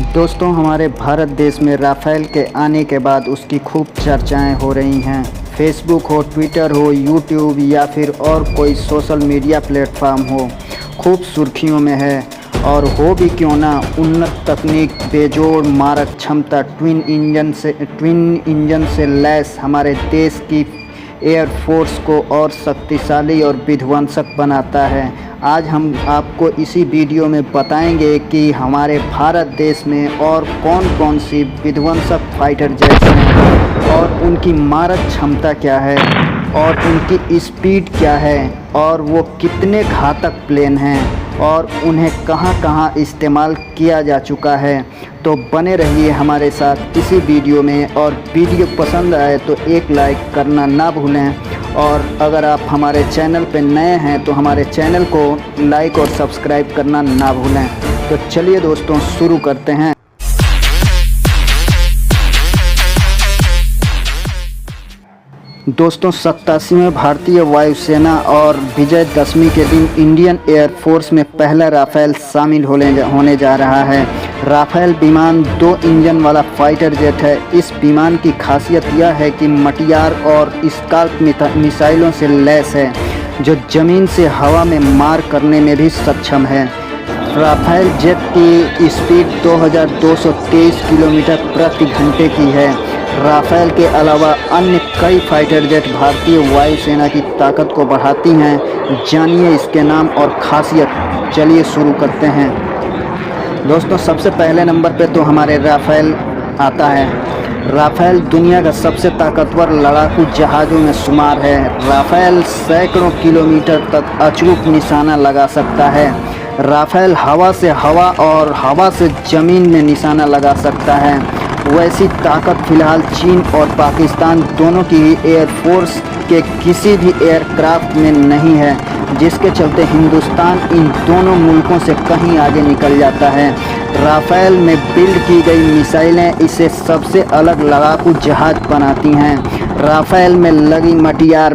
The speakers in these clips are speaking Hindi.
दोस्तों, हमारे भारत देश में राफ़ेल के आने के बाद उसकी खूब चर्चाएं हो रही हैं। फेसबुक हो, ट्विटर हो, यूट्यूब या फिर और कोई सोशल मीडिया प्लेटफॉर्म हो, खूब सुर्खियों में है। और हो भी क्यों ना, उन्नत तकनीक, बेजोड़ मारक क्षमता, ट्विन इंजन से लैस हमारे देश की एयरफोर्स को और शक्तिशाली और विध्वंसक बनाता है। आज हम आपको इसी वीडियो में बताएंगे कि हमारे भारत देश में और कौन कौन सी विध्वंसक फाइटर जेट्स हैं और उनकी मारक क्षमता क्या है और उनकी स्पीड क्या है और वो कितने घातक प्लेन हैं और उन्हें कहां-कहां इस्तेमाल किया जा चुका है। तो बने रहिए हमारे साथ इसी वीडियो में, और वीडियो पसंद आए तो एक लाइक करना ना भूलें। और अगर आप हमारे चैनल पर नए हैं तो हमारे चैनल को लाइक और सब्सक्राइब करना ना भूलें। तो चलिए दोस्तों, शुरू करते हैं। दोस्तों, 87वें भारतीय वायुसेना और विजयदशमी के दिन इंडियन एयरफोर्स में पहला राफ़ेल शामिल होने जा रहा है। राफ़ेल विमान 2 इंजन वाला फाइटर जेट है। इस विमान की खासियत यह है कि मटियार और स्काल्प मिसाइलों से लैस है, जो ज़मीन से हवा में मार करने में भी सक्षम है। राफ़ेल जेट की स्पीड 2223 किलोमीटर प्रति घंटे की है। राफ़ेल के अलावा अन्य कई फाइटर जेट भारतीय वायुसेना की ताकत को बढ़ाती हैं। जानिए इसके नाम और खासियत। चलिए शुरू करते हैं। दोस्तों, सबसे पहले नंबर पे तो हमारे राफ़ेल आता है। राफ़ेल दुनिया का सबसे ताकतवर लड़ाकू जहाज़ों में शुमार है। राफ़ेल सैकड़ों किलोमीटर तक अचूक निशाना लगा सकता है। राफ़ेल हवा से हवा और हवा से ज़मीन में निशाना लगा सकता है। वैसी ताकत फ़िलहाल चीन और पाकिस्तान दोनों की एयरफोर्स के किसी भी एयरक्राफ्ट में नहीं है, जिसके चलते हिंदुस्तान इन दोनों मुल्कों से कहीं आगे निकल जाता है। राफ़ेल में बिल्ड की गई मिसाइलें इसे सबसे अलग लड़ाकू जहाज़ बनाती हैं। राफ़ेल में लगी मटियार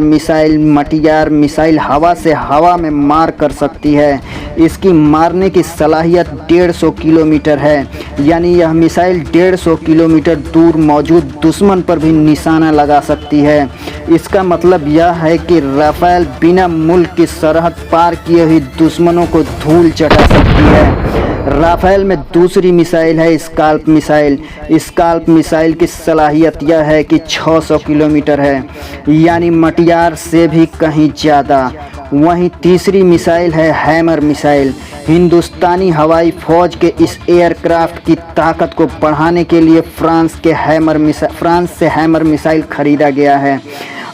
मिसाइल हवा से हवा में मार कर सकती है। इसकी मारने की सलाहियत 150 किलोमीटर है, यानी यह मिसाइल 150 किलोमीटर दूर मौजूद दुश्मन पर भी निशाना लगा सकती है। इसका मतलब यह है कि राफ़ेल बिना मुल्क की सरहद पार किए हुए दुश्मनों को धूल चटा सकती है। राफ़ेल में दूसरी मिसाइल है स्काल्प मिसाइल। स्काल्प मिसाइल की सलाहियत यह है कि 600 किलोमीटर है, यानी मटियार से भी कहीं ज़्यादा। वहीं तीसरी मिसाइल है हैमर मिसाइल। हिंदुस्तानी हवाई फ़ौज के इस एयरक्राफ्ट की ताकत को बढ़ाने के लिए फ्रांस से हैमर मिसाइल खरीदा गया है।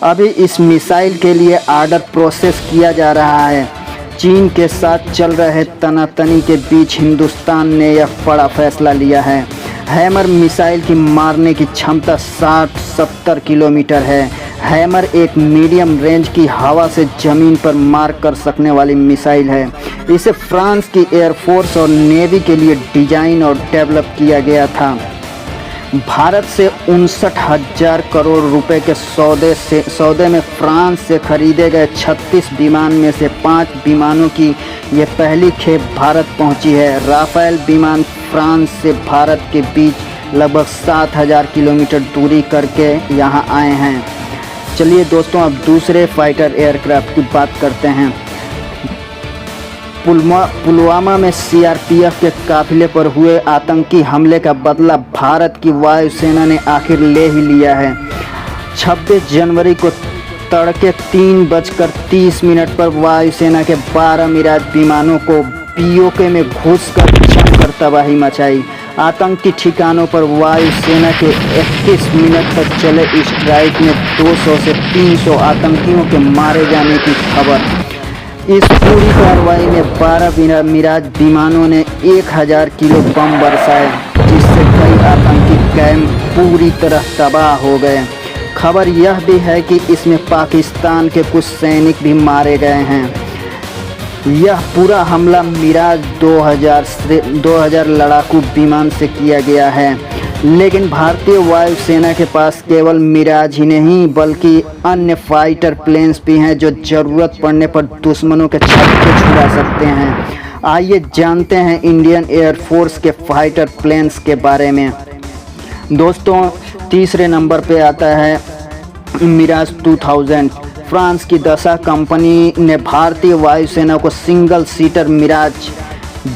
अभी इस मिसाइल के लिए आर्डर प्रोसेस किया जा रहा है। चीन के साथ चल रहे तनातनी के बीच हिंदुस्तान ने यह बड़ा फैसला लिया है। हैमर मिसाइल की मारने की क्षमता 60-70 किलोमीटर है। हैमर एक मीडियम रेंज की हवा से ज़मीन पर मार कर सकने वाली मिसाइल है। इसे फ्रांस की एयरफोर्स और नेवी के लिए डिज़ाइन और डेवलप किया गया था। भारत से 59,000 करोड़ रुपए के सौदे में फ्रांस से खरीदे गए 36 विमान में से 5 विमानों की ये पहली खेप भारत पहुंची है। राफ़ेल विमान फ्रांस से भारत के बीच लगभग 7,000 किलोमीटर दूरी करके यहाँ आए हैं। चलिए दोस्तों, अब दूसरे फाइटर एयरक्राफ्ट की बात करते हैं। पुलवामा में सीआरपीएफ के काफिले पर हुए आतंकी हमले का बदला भारत की वायुसेना ने आखिर ले ही लिया है। 26 जनवरी को तड़के 3:30 पर वायुसेना के 12 मिराज विमानों को पीओके में घुसकर जमकर तबाही मचाई। आतंकी ठिकानों पर वायुसेना के 21 मिनट तक चले स्ट्राइक में 200 से 300 आतंकियों के मारे जाने की खबर। इस पूरी कार्रवाई में 12 मिराज विमानों ने 1000 किलो बम बरसाए, जिससे कई आतंकी कैंप पूरी तरह तबाह हो गए। खबर यह भी है कि इसमें पाकिस्तान के कुछ सैनिक भी मारे गए हैं। यह पूरा हमला मिराज 2000 लड़ाकू विमान से किया गया है। लेकिन भारतीय वायुसेना के पास केवल मिराज ही नहीं बल्कि अन्य फाइटर प्लेन्स भी हैं, जो ज़रूरत पड़ने पर दुश्मनों के छक्के छुड़ा सकते हैं। आइए जानते हैं इंडियन एयरफोर्स के फाइटर प्लेन्स के बारे में। दोस्तों, तीसरे नंबर पे आता है मिराज 2000। फ्रांस की दसा कंपनी ने भारतीय वायुसेना को सिंगल सीटर मिराज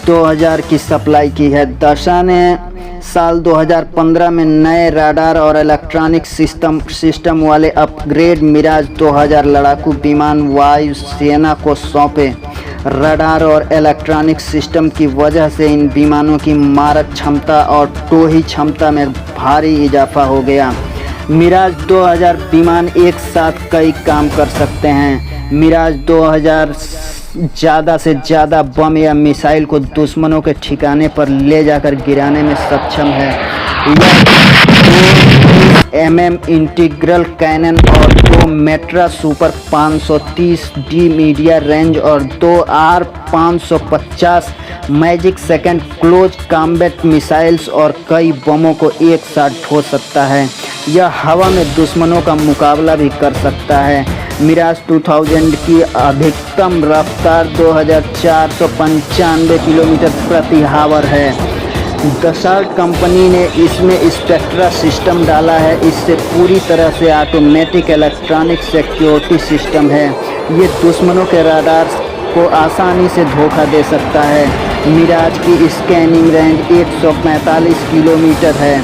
2000 की सप्लाई की है। दशा ने साल 2015 में नए राडार और इलेक्ट्रॉनिक सिस्टम वाले अपग्रेड मिराज 2000 लड़ाकू विमान वायुसेना को सौंपे। रडार और इलेक्ट्रॉनिक सिस्टम की वजह से इन विमानों की मारक क्षमता और टोही क्षमता में भारी इजाफा हो गया। मिराज 2000 विमान एक साथ कई काम कर सकते हैं। मिराज 2000 ज़्यादा से ज़्यादा बम या मिसाइल को दुश्मनों के ठिकाने पर ले जाकर गिराने में सक्षम है। यह mm इंटीग्रल कैनन और 2 मेट्रा सुपर 530D मीडिया रेंज और 2 R550 magic second close combat missiles और कई बमों को एक साथ ढो सकता है। यह हवा में दुश्मनों का मुकाबला भी कर सकता है। मिराज 2000 की अधिकतम रफ्तार 2495 किलोमीटर प्रति आवर है। दसाल्ट कंपनी ने इसमें स्पेक्ट्रा सिस्टम डाला है। इससे पूरी तरह से ऑटोमेटिक इलेक्ट्रॉनिक सिक्योरिटी सिस्टम है। ये दुश्मनों के राडार को आसानी से धोखा दे सकता है। मिराज की स्कैनिंग रेंज 145 किलोमीटर है।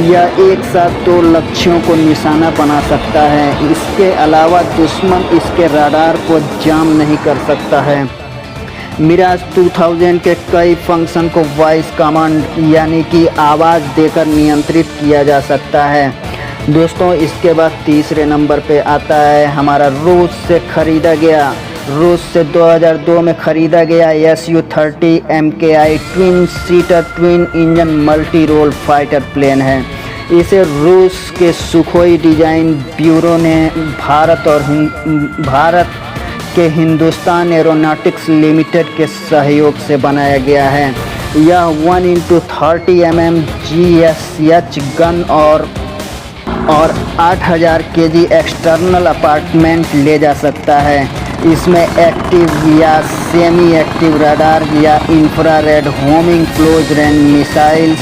यह एक साथ 2 लक्ष्यों को निशाना बना सकता है। इसके अलावा दुश्मन इसके राडार को जाम नहीं कर सकता है। मिराज 2000 के कई फंक्शन को वॉइस कमांड यानी कि आवाज़ देकर नियंत्रित किया जा सकता है। दोस्तों, इसके बाद तीसरे नंबर पे आता है हमारा रूस से ख़रीदा गया। रूस से 2002 में ख़रीदा गया Su-30 MKI twin seater twin engine multi role fighter plane है। इसे रूस के सुखोई डिज़ाइन ब्यूरो ने भारत के हिंदुस्तान एरोनॉटिक्स लिमिटेड के सहयोग से बनाया गया है। यह 1x30 mm GSH गन और 8000 kg एक्सटर्नल अपार्टमेंट ले जा सकता है। इसमें एक्टिव या सेमी एक्टिव रडार या infrared homing close range missiles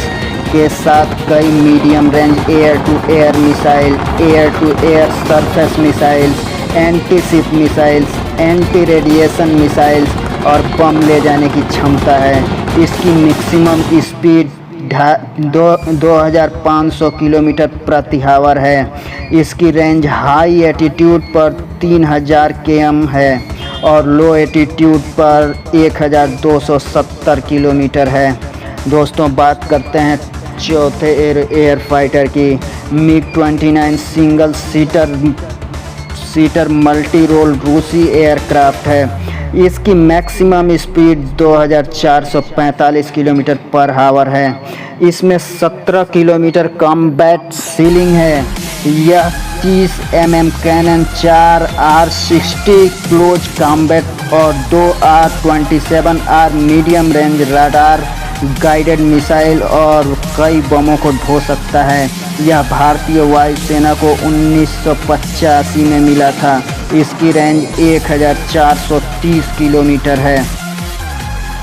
के साथ कई medium range air to air missile, air to air surface missiles, anti ship missiles, anti radiation missiles और बम ले जाने की क्षमता है। इसकी मैक्सिमम स्पीड 2500 किलोमीटर प्रति आवर है। इसकी रेंज हाई एटीट्यूड पर 3000 km है और लो एटीट्यूड पर 1270 किलोमीटर है। दोस्तों, बात करते हैं चौथे एयर फाइटर की। MiG-29 single seater multi role रूसी एयरक्राफ्ट है। इसकी maximum speed 2445 kilometre per hour है। इसमें 17 किलोमीटर कॉम्बैट सीलिंग है। यह 30 mm cannon, 4 R60 close combat और 2 R27R medium range radar guided missile और कई बमों को ढो सकता है। यह भारतीय वायुसेना को 1985 में मिला था। इसकी रेंज 1430 किलोमीटर है।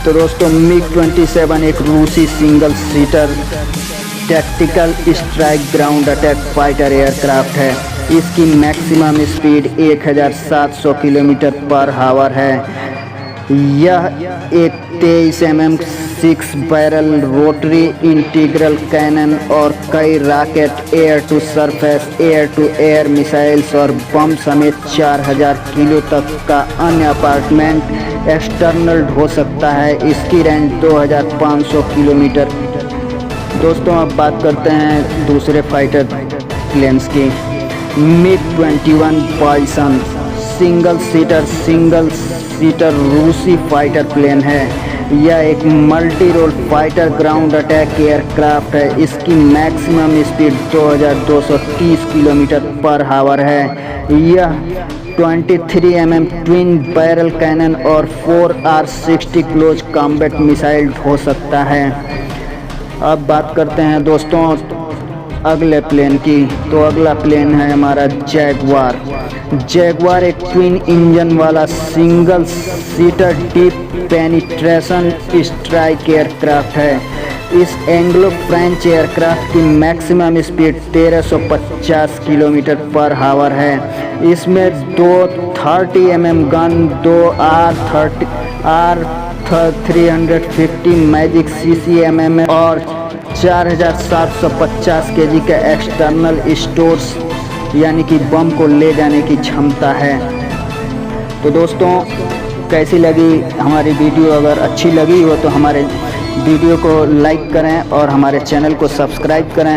तो दोस्तों, MiG-27 एक रूसी single seater tactical strike ground attack fighter aircraft है। इसकी maximum speed 1700 kilometre per hour है। यह एक 23 mm 6 barrel rotary integral cannon और कई rocket, air to surface, air to air missiles और बम समेत 4000 किलो तक का अन्य अपार्टमेंट एक्सटर्नल हो सकता है। इसकी रेंज 2500 किलोमीटर। दोस्तों, अब बात करते हैं दूसरे फाइटर प्लेन्स की। MiG-21 बाइसन सिंगल सीटर रूसी फाइटर प्लेन है। यह एक multi role fighter ground attack aircraft है। इसकी maximum speed 2230 kilometre per hour है। यह 23 mm ट्विन बैरल कैनन और 4 R60 क्लोज कॉम्बैट मिसाइल हो सकता है। अब बात करते हैं दोस्तों अगले प्लेन की। तो अगला प्लेन है हमारा जैगवार एक ट्विन इंजन वाला single seater deep penetration strike aircraft है। इस एंग्लो फ्रेंच एयरक्राफ्ट की maximum speed 1350 kilometre per hour है। इसमें दो 30 mm गन, दो R350 मैजिक CCMM और 4750 kg का एक्सटर्नल स्टोर्स यानी कि बम को ले जाने की क्षमता है। तो दोस्तों, कैसी लगी हमारी वीडियो? अगर अच्छी लगी हो तो हमारे वीडियो को लाइक करें और हमारे चैनल को सब्सक्राइब करें।